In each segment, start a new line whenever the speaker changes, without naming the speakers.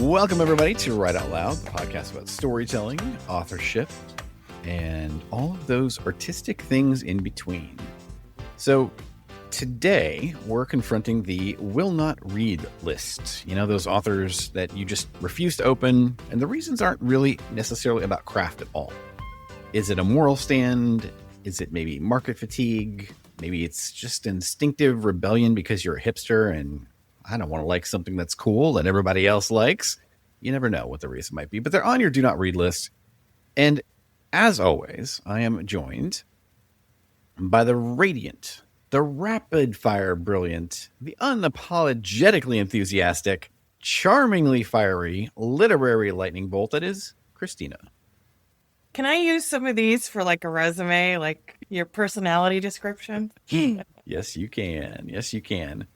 Welcome, everybody, to Write Out Loud, the podcast about storytelling, authorship, and all of those artistic things in between. So today, we're confronting the will not read list. You know, those authors that you just refuse to open, and the reasons aren't really necessarily about craft at all. Is it a moral stand? Is it maybe market fatigue? Maybe it's just instinctive rebellion because you're a hipster and I don't want to like something that's cool that everybody else likes. You never know what the reason might be, but they're on your do not read list. And as always, I am joined by the radiant, the rapid fire brilliant, the unapologetically enthusiastic, charmingly fiery, literary lightning bolt that is Christina.
Can I use some of these for like a resume, like your personality description?
Yes, you can. Yes, you can.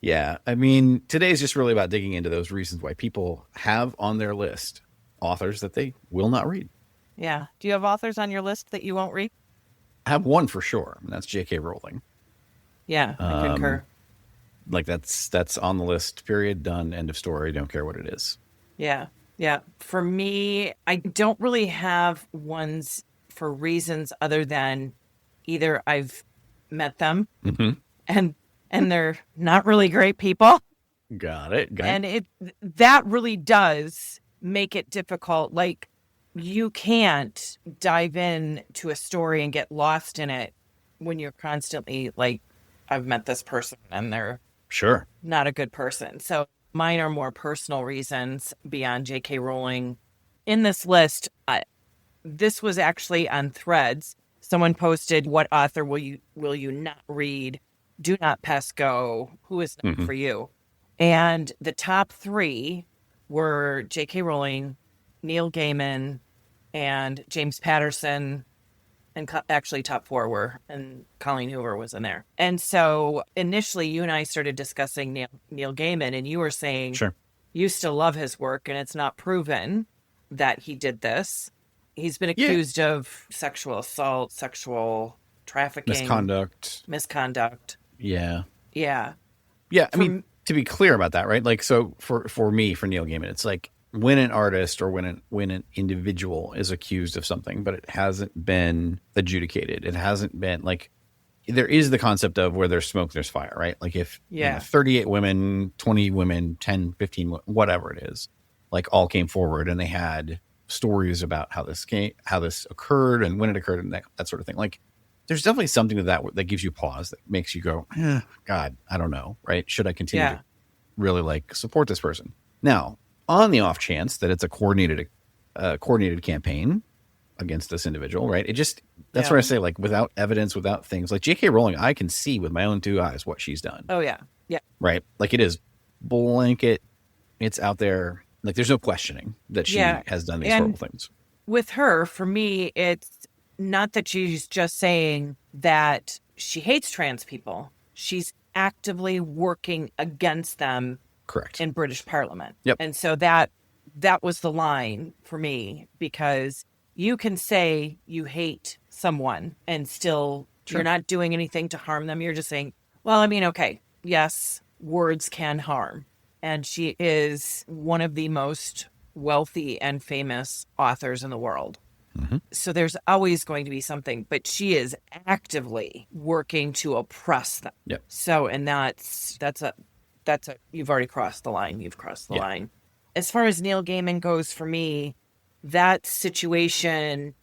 Yeah, I mean, today's just really about digging into those reasons why people have on their list authors that they will not read.
Yeah. Do you have authors on your list that you won't read?
I have one for sure, and that's J.K. Rowling.
Yeah, I concur.
Like that's on the list, period, done, end of story, don't care what it is.
Yeah, yeah. For me, I don't really have ones for reasons other than either I've met them and they're not really great people.
Got it.
And that really does make it difficult. Like, you can't dive in to a story and get lost in it when you're constantly like, I've met this person and they're
sure
not a good person. So mine are more personal reasons beyond J.K. Rowling. In this list, this was actually on Threads. Someone posted, what author will you not read? Do not pass go. Who is not for you? And the top three were J.K. Rowling, Neil Gaiman, and James Patterson. And actually top four were, and Colleen Hoover was in there. And so initially you and I started discussing Neil Gaiman, and you were saying you still love his work and it's not proven that he did this. He's been accused of sexual assault, sexual trafficking. Misconduct.
Yeah.
Yeah.
Yeah. I mean, to be clear about that, right? Like, so for me, for Neil Gaiman, it's like when an artist or when an individual is accused of something, but it hasn't been adjudicated. It hasn't been like, there is the concept of where there's smoke, there's fire, right? Like if 38 women, 20 women, 10, 15, whatever it is, like all came forward and they had stories about how this occurred and when it occurred and that sort of thing. Like, there's definitely something to that gives you pause, that makes you go, God, I don't know, right? Should I continue to really like support this person? Now, on the off chance that it's a coordinated campaign against this individual, right? That's where I say, like, without evidence, without things like J.K. Rowling, I can see with my own two eyes what she's done.
Oh yeah. Yeah.
Right. Like, it is blanket. It's out there. Like, there's no questioning that she has done these horrible things.
With her, for me, it's not that she's just saying that she hates trans people. She's actively working against them.
Correct.
In British Parliament.
Yep.
And so that was the line for me, because you can say you hate someone and still you're not doing anything to harm them. You're just saying, well, I mean, okay, yes, words can harm. And she is one of the most wealthy and famous authors in the world. So there's always going to be something, but she is actively working to oppress them.
Yep.
So, and that's a, you've already crossed the line. You've crossed the line. As far as Neil Gaiman goes, for me, that situation,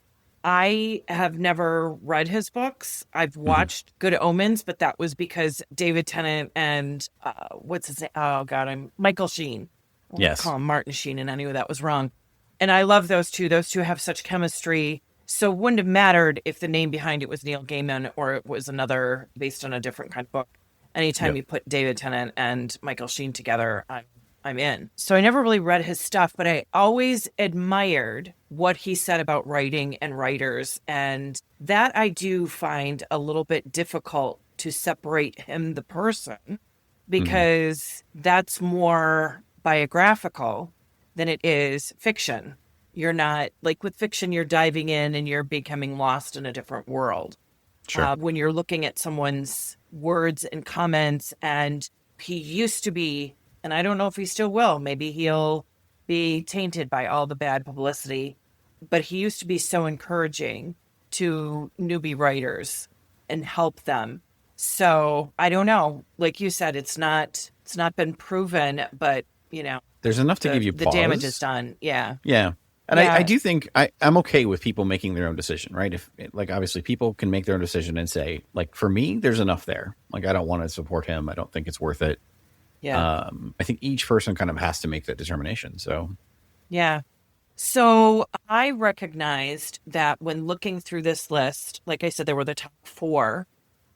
I have never read his books. I've watched Good Omens, but that was because David Tennant and what's his name? Oh God, Michael Sheen
Yes.
Call him Martin Sheen, and I knew that was wrong. And I love those two. Those two have such chemistry. So it wouldn't have mattered if the name behind it was Neil Gaiman or it was another based on a different kind of book. Anytime you put David Tennant and Michael Sheen together, I'm in. So I never really read his stuff, but I always admired what he said about writing and writers. And that I do find a little bit difficult to separate him, the person, because that's more biographical than it is fiction. You're not, like with fiction, you're diving in and you're becoming lost in a different world.
Sure.
When you're looking at someone's words and comments, and he used to be, and I don't know if he still will, maybe he'll be tainted by all the bad publicity, but he used to be so encouraging to newbie writers and help them. So I don't know. Like you said, it's not been proven, but
There's enough to give you pause.
The damage is done. Yeah.
Yeah. And I do think I'm okay with people making their own decision, right? If like, obviously people can make their own decision and say, like, for me, there's enough there. Like, I don't want to support him. I don't think it's worth it.
Yeah.
I think each person kind of has to make that determination. So,
yeah. So I recognized that when looking through this list, like I said, there were the top 4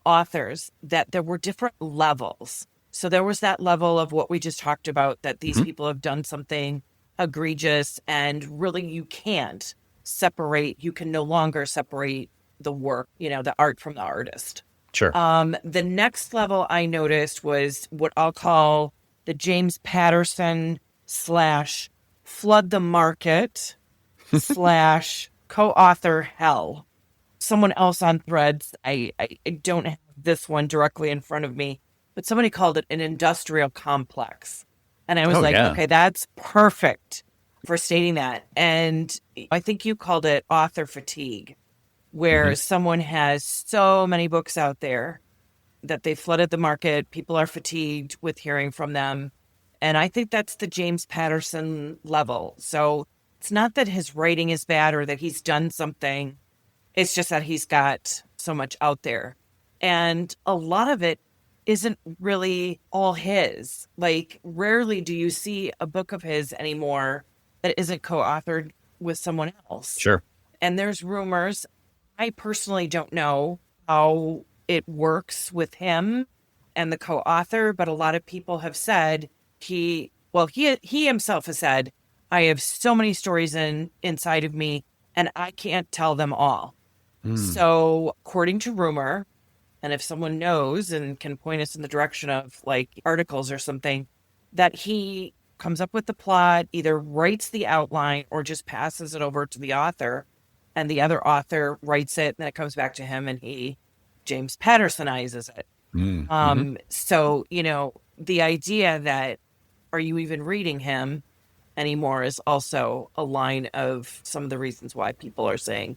authors, that there were different levels. So there was that level of what we just talked about, that these people have done something egregious and really you can no longer separate the work, the art from the artist.
sure.
The next level I noticed was what I'll call the James Patterson / flood the market / co-author hell. Someone else on Threads, I don't have this one directly in front of me, but somebody called it an industrial complex. And I was okay, that's perfect for stating that. And I think you called it author fatigue, where someone has so many books out there that they flooded the market. People are fatigued with hearing from them. And I think that's the James Patterson level. So it's not that his writing is bad or that he's done something. It's just that he's got so much out there. And a lot of it isn't really all his. Like, rarely do you see a book of his anymore that isn't co-authored with someone else.
Sure.
And there's rumors. I personally don't know how it works with him and the co-author, but a lot of people have said he himself has said, I have so many stories inside of me and I can't tell them all. So according to rumor, and if someone knows and can point us in the direction of like articles or something, that he comes up with the plot, either writes the outline or just passes it over to the author, and the other author writes it, and then it comes back to him and he James Pattersonizes it. So, the idea that are you even reading him anymore is also a line of some of the reasons why people are saying,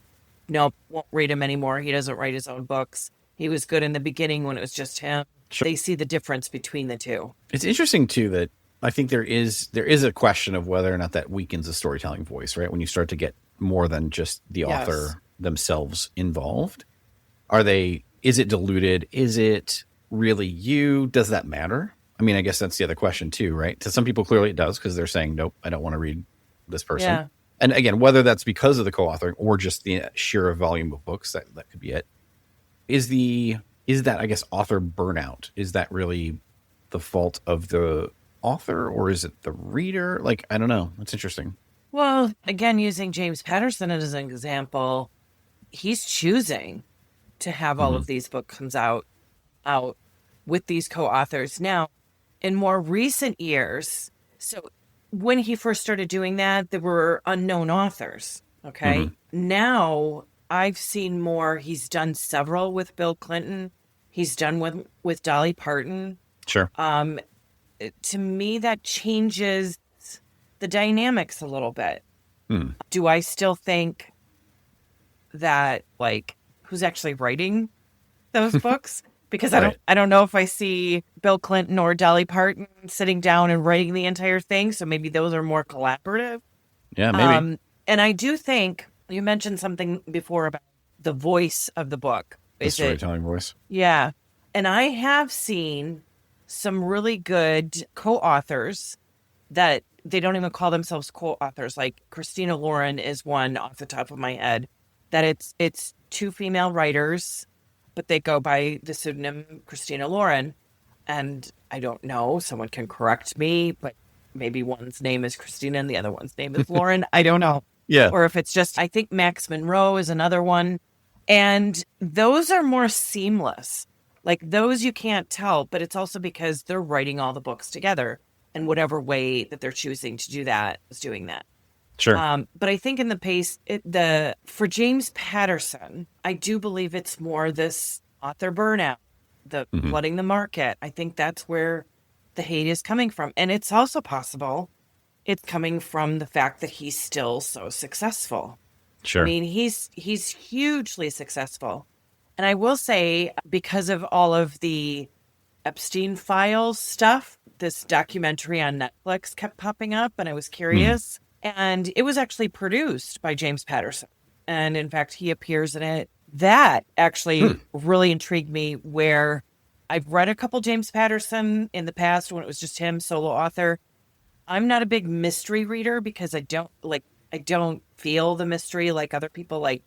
nope, won't read him anymore. He doesn't write his own books. He was good in the beginning when it was just him. Sure. They see the difference between the two.
It's interesting, too, that I think there is a question of whether or not that weakens the storytelling voice, right? When you start to get more than just the author themselves involved. Is it diluted? Is it really you? Does that matter? I mean, I guess that's the other question, too, right? To some people, clearly it does, because they're saying, nope, I don't want to read this person. Yeah. And again, whether that's because of the co-authoring or just the sheer volume of books, that could be it. Is that, I guess, author burnout? Is that really the fault of the author or is it the reader? Like, I don't know. It's interesting.
Well, again, using James Patterson as an example, he's choosing to have all of these books comes out with these co-authors. Now, in more recent years, so when he first started doing that, there were unknown authors. Okay. Now I've seen more. He's done several with Bill Clinton. He's done with Dolly Parton.
Sure.
To me, that changes the dynamics a little bit. Do I still think that, like, who's actually writing those books? Because I don't know if I see Bill Clinton or Dolly Parton sitting down and writing the entire thing. So maybe those are more collaborative.
Yeah, maybe.
And I do think you mentioned something before about the voice of the book.
The storytelling voice.
Yeah. And I have seen some really good co-authors that they don't even call themselves co-authors. Like Christina Lauren is one off the top of my head, that it's two female writers, but they go by the pseudonym Christina Lauren. And I don't know, someone can correct me, but maybe one's name is Christina and the other one's name is Lauren. I don't know.
Yeah.
Or if it's just, I think Max Monroe is another one. And those are more seamless. Like those you can't tell, but it's also because they're writing all the books together, and whatever way that they're choosing to do that is doing that.
Sure.
But I think in for James Patterson, I do believe it's more this author burnout, the flooding the market. I think that's where the hate is coming from. And it's also possible it's coming from the fact that he's still so successful.
Sure.
I mean, he's hugely successful. And I will say, because of all of the Epstein files stuff, this documentary on Netflix kept popping up, and I was curious. And it was actually produced by James Patterson. And in fact, he appears in it. That actually really intrigued me, where I've read a couple James Patterson in the past when it was just him, solo author. I'm not a big mystery reader because I don't feel the mystery like other people, like,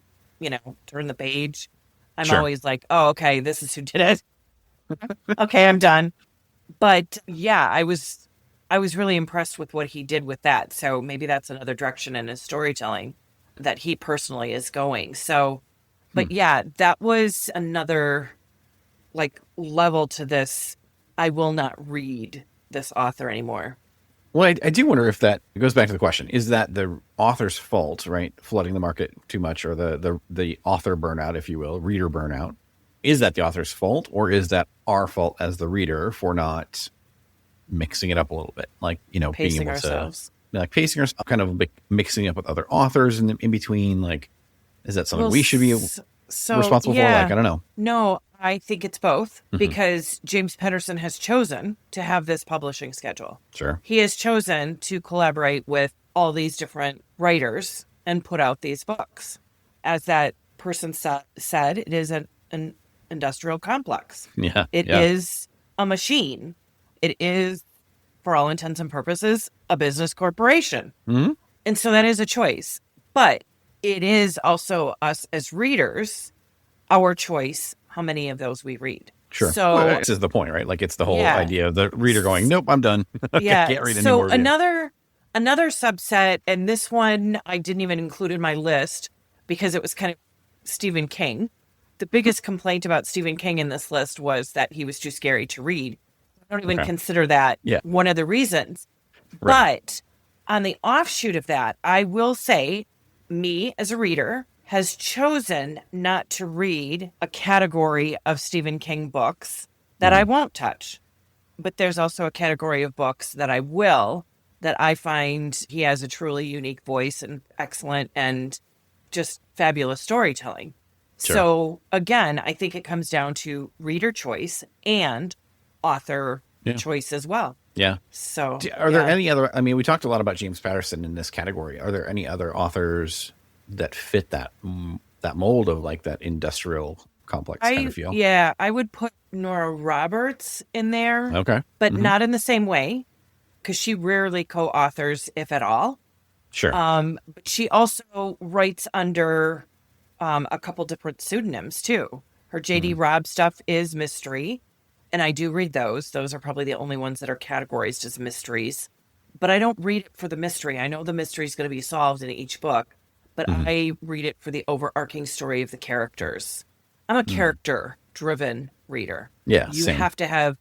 turn the page. I'm always like, oh, okay, this is who did it. Okay, I'm done. But yeah, I was really impressed with what he did with that. So maybe that's another direction in his storytelling that he personally is going. So, but yeah, that was another level to this. I will not read this author anymore.
Well, I do wonder if that it goes back to the question: is that the author's fault, right? Flooding the market too much, or the author burnout, if you will, reader burnout? Is that the author's fault, or is that our fault as the reader for not mixing it up a little bit? Like,
Pacing
being able
ourselves.
to pacing ourselves, kind of mixing up with other authors in between. Like, is that something we should be responsible for? Like, I don't know.
No, I think it's both, because James Patterson has chosen to have this publishing schedule.
Sure.
He has chosen to collaborate with all these different writers and put out these books. As that person said, it is an industrial complex.
Yeah.
It is a machine. It is, for all intents and purposes, a business corporation.
Mm-hmm.
And so that is a choice. But it is also us as readers, our choice, how many of those we read.
Sure.
So
well, this is the point, right? Like, it's the whole idea of the reader going, nope, I'm done.
Yeah.
I can't read anymore.
So another subset, and this one I didn't even include in my list because it was kind of Stephen King. The biggest complaint about Stephen King in this list was that he was too scary to read. I don't even consider that one of the reasons.
Right.
But on the offshoot of that, I will say, me as a reader has chosen not to read a category of Stephen King books that I won't touch. But there's also a category of books that I will, that I find he has a truly unique voice and excellent and just fabulous storytelling.
Sure.
So again, I think it comes down to reader choice and author choice as well.
Yeah.
So
are there any other, I mean, we talked a lot about James Patterson in this category. Are there any other authors that fit that mold of like that industrial complex kind of feel?
Yeah, I would put Nora Roberts in there.
Okay.
But not in the same way, because she rarely co-authors, if at all.
Sure.
But she also writes under a couple different pseudonyms too. Her J.D. Robb stuff is mystery, and I do read those. Those are probably the only ones that are categorized as mysteries. But I don't read it for the mystery. I know the mystery is going to be solved in each book, but I read it for the overarching story of the characters. I'm a character-driven reader.
Yeah,
you
same.
have to have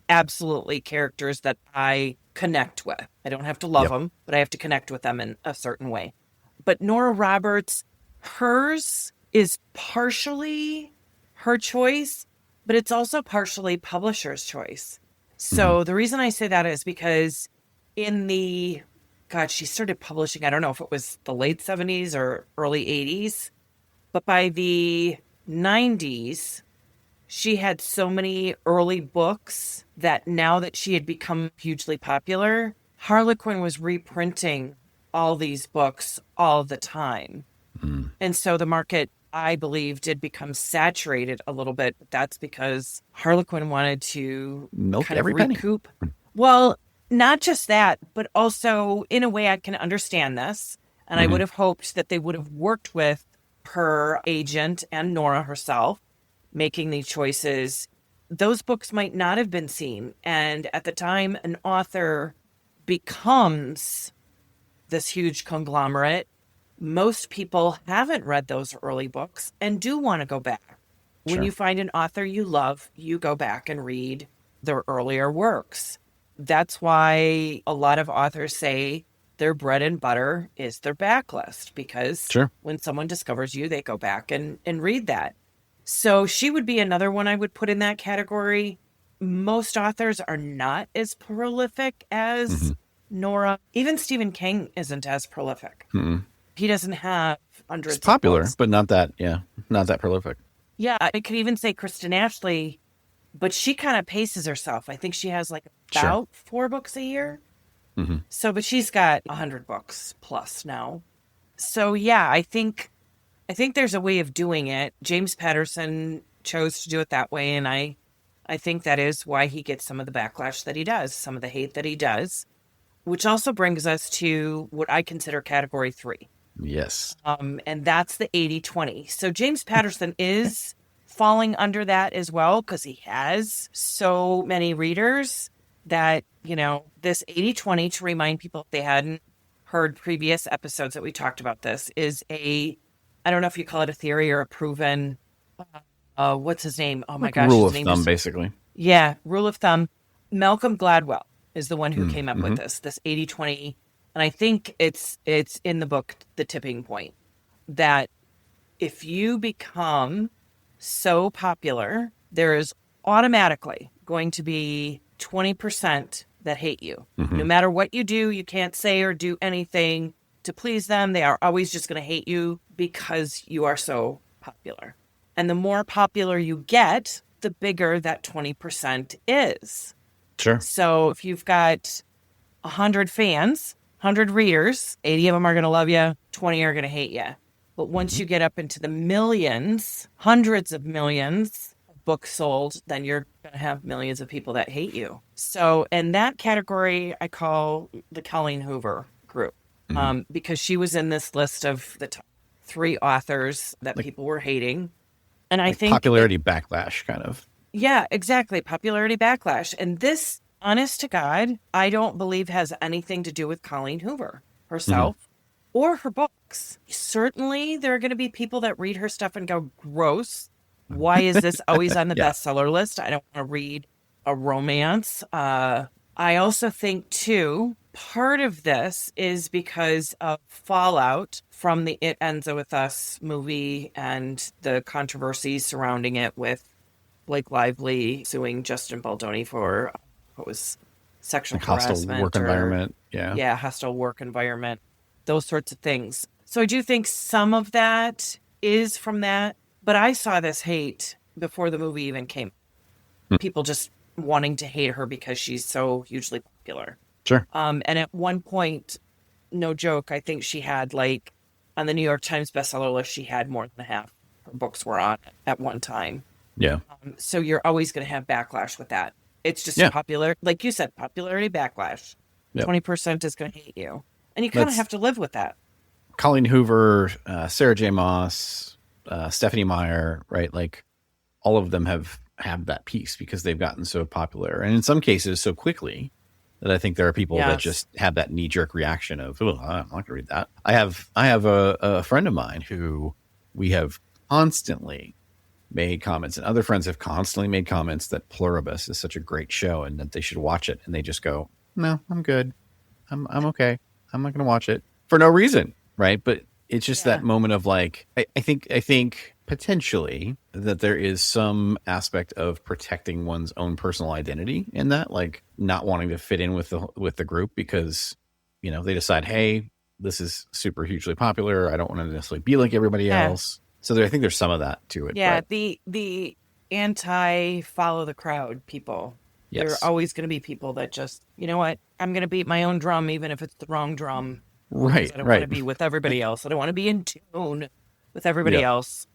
absolutely characters that I connect with. I don't have to love them, but I have to connect with them in a certain way. But Nora Roberts, hers is partially her choice, but it's also partially publisher's choice. So the reason I say that is because she started publishing, I don't know if it was the late 70s or early 80s, but by the 90s, she had so many early books that now that she had become hugely popular, Harlequin was reprinting all these books all the time. And so the market, I believe, did become saturated a little bit. But that's because Harlequin wanted to
milk
kind
every
of
penny.
recoup. Well, not just that, but also in a way I can understand this. And I would have hoped that they would have worked with her agent and Nora herself making these choices. Those books might not have been seen. And at the time an author becomes this huge conglomerate, most people haven't read those early books and do want to go back. When
Sure.
you find an author you love, you go back and read their earlier works. That's why a lot of authors say their bread and butter is their backlist, because
Sure.
when someone discovers you, they go back and read that. So she would be another one I would put in that category. Most authors are not as prolific as Nora. Even Stephen King isn't as prolific. He doesn't have hundreds
It's popular,
of books.
but not that prolific.
Yeah, I could even say Kristen Ashley, but she kind of paces herself. I think she has like about 4 books a year. So, but she's got 100 books plus now. So yeah, I think there's a way of doing it. James Patterson chose to do it that way, and I think that is why he gets some of the backlash that he does, some of the hate that he does, which also brings us to what I consider category 3.
Yes.
And that's the 80-20. So James Patterson is falling under that as well, because he has so many readers that, this 80-20, to remind people if they hadn't heard previous episodes that we talked about this, is I don't know if you call it a theory or a proven, what's his name? Oh my gosh.
Rule
his
of
name
thumb,
is,
basically.
yeah, rule of thumb. Malcolm Gladwell is the one who came up with this 80-20. And I think it's in the book, The Tipping Point, that if you become so popular, there is automatically going to be 20% that hate you. No matter what you do, you can't say or do anything to please them. They are always just going to hate you because you are so popular. And the more popular you get, the bigger that 20% is.
Sure.
So if you've got 100 fans, 100 readers, 80 of them are going to love you, 20 are going to hate you. But once you get up into the millions, hundreds of millions of books sold, then you're going to have millions of people that hate you. So in that category, I call the Colleen Hoover group, because she was in this list of the top 3 authors that people were hating. And I think
popularity backlash, kind of.
Yeah, exactly. Popularity backlash. And this, honest to God, I don't believe has anything to do with Colleen Hoover herself or her books. Certainly, there are going to be people that read her stuff and go, gross. Why is this always on the bestseller list? I don't want to read a romance. I also think, too, part of this is because of fallout from the It Ends With Us movie and the controversies surrounding it, with Blake Lively suing Justin Baldoni for what was sexual harassment,
hostile work environment. Yeah.
Hostile work environment, those sorts of things. So I do think some of that is from that. But I saw this hate before the movie even came. People just wanting to hate her because she's so hugely popular.
Sure.
And at one point, no joke, I think she had, like, on the New York Times bestseller list, she had more than half her books were on it at one time.
Yeah.
So you're always going to have backlash with that. It's just popular, like you said, popularity backlash. 20% is going to hate you. And you kind of have to live with that.
Colleen Hoover, Sarah J. Maas, Stephanie Meyer, right? Like, all of them have that piece because they've gotten so popular, and in some cases so quickly, that I think there are people that just have that knee-jerk reaction of, oh, I'm not going to read that. I have a friend of mine who we have constantly made comments, and other friends have constantly made comments that Pluribus is such a great show and that they should watch it, and they just go, no, I'm good. I'm okay. I'm not going to watch it for no reason, right? But it's just that moment of, like, I think potentially that there is some aspect of protecting one's own personal identity in that, like not wanting to fit in with the group because, they decide, hey, this is super hugely popular. I don't want to necessarily be like everybody else. So I think there's some of that to it.
Yeah,
but
the anti-follow the crowd people.
Yes.
There are always going to be people that just, you know what, I'm going to beat my own drum even if it's the wrong drum.
Right,
I don't want to be with everybody else. I don't want to be in tune with everybody else.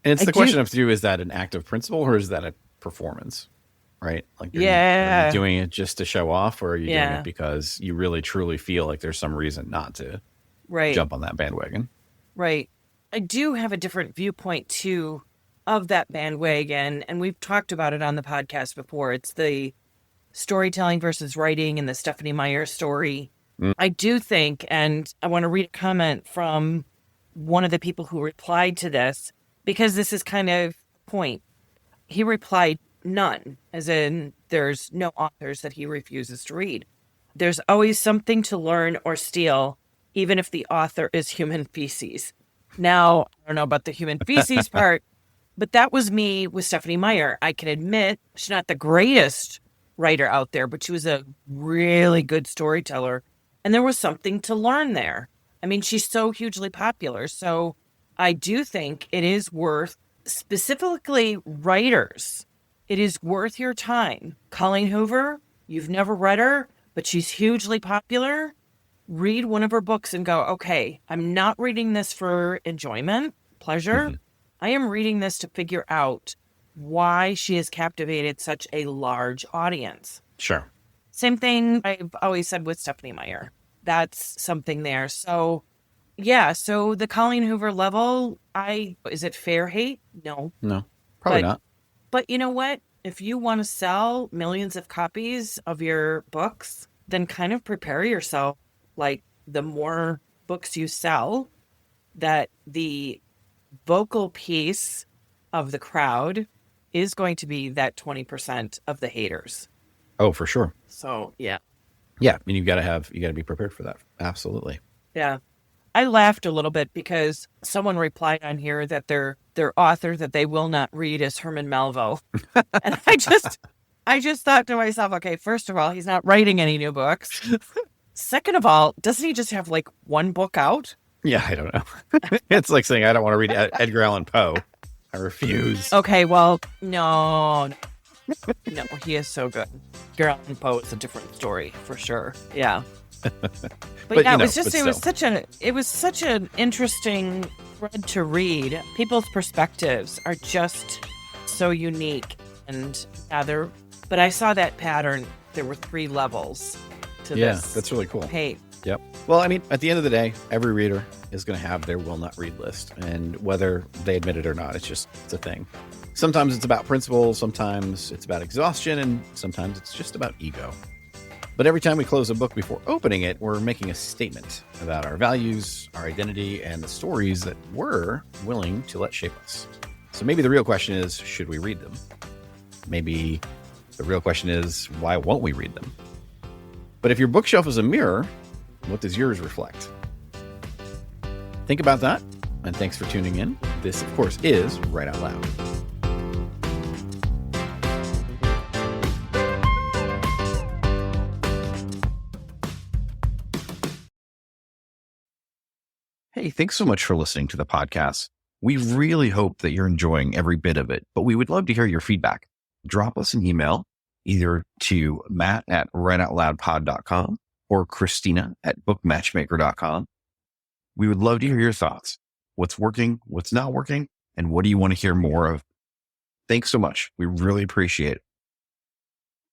And it's the question of, is that an act of principle or is that a performance? right? Like, are you
Yeah.
doing it just to show off, or are you doing
Yeah.
it because you really truly feel like there's some reason not to
Right.
jump on that bandwagon?
Right. I do have a different viewpoint too of that bandwagon, and we've talked about it on the podcast before. It's the storytelling versus writing and the Stephanie Meyer story. I do think, and I want to read a comment from one of the people who replied to this, because this is kind of the point. He replied, none, as in there's no authors that he refuses to read. There's always something to learn or steal, even if the author is human feces. Now, I don't know about the human feces part, but that was me with Stephanie Meyer. I can admit she's not the greatest writer out there, but she was a really good storyteller. And there was something to learn there. I mean, she's so hugely popular. So I do think it is worth, specifically writers, it is worth your time. Colleen Hoover, you've never read her, but she's hugely popular. Read one of her books and go, okay, I'm not reading this for enjoyment, pleasure. I am reading this to figure out why she has captivated such a large audience.
Sure.
Same thing I've always said with Stephanie Meyer. That's something there. So, yeah, so the Colleen Hoover level, is it fair hate? No.
No, probably not.
But you know what? If you want to sell millions of copies of your books, then kind of prepare yourself. Like, the more books you sell, that the vocal piece of the crowd is going to be that 20% of the haters.
Oh, for sure.
So, yeah.
Yeah. I mean, you got to be prepared for that. Absolutely.
Yeah. I laughed a little bit because someone replied on here that their author that they will not read is Herman Melville. And I just thought to myself, okay, first of all, he's not writing any new books. Second of all, doesn't he just have like one book out?
Yeah, I don't know. It's like saying I don't want to read Edgar Allan Poe. I refuse.
Okay, well, no, he is so good. Edgar Allan Poe is a different story for sure. Yeah. But yeah, it was such an interesting thread to read. People's perspectives are just so unique, and but I saw that pattern. There were 3 levels to this.
Yeah, that's really cool.
Hate.
Yep. Well, I mean, at the end of the day, every reader is going to have their will not read list, and whether they admit it or not, it's a thing. Sometimes it's about principle, sometimes it's about exhaustion, and sometimes it's just about ego. But every time we close a book before opening it, we're making a statement about our values, our identity, and the stories that we're willing to let shape us. So maybe the real question is, should we read them? Maybe the real question is, why won't we read them? But if your bookshelf is a mirror, what does yours reflect? Think about that, and thanks for tuning in. This, of course, is Right Out Loud. Hey, thanks so much for listening to the podcast. We really hope that you're enjoying every bit of it, but we would love to hear your feedback. Drop us an email either to matt@rightoutloudpod.com or Christina@bookmatchmaker.com. We would love to hear your thoughts. What's working, what's not working, and what do you want to hear more of? Thanks so much. We really appreciate it.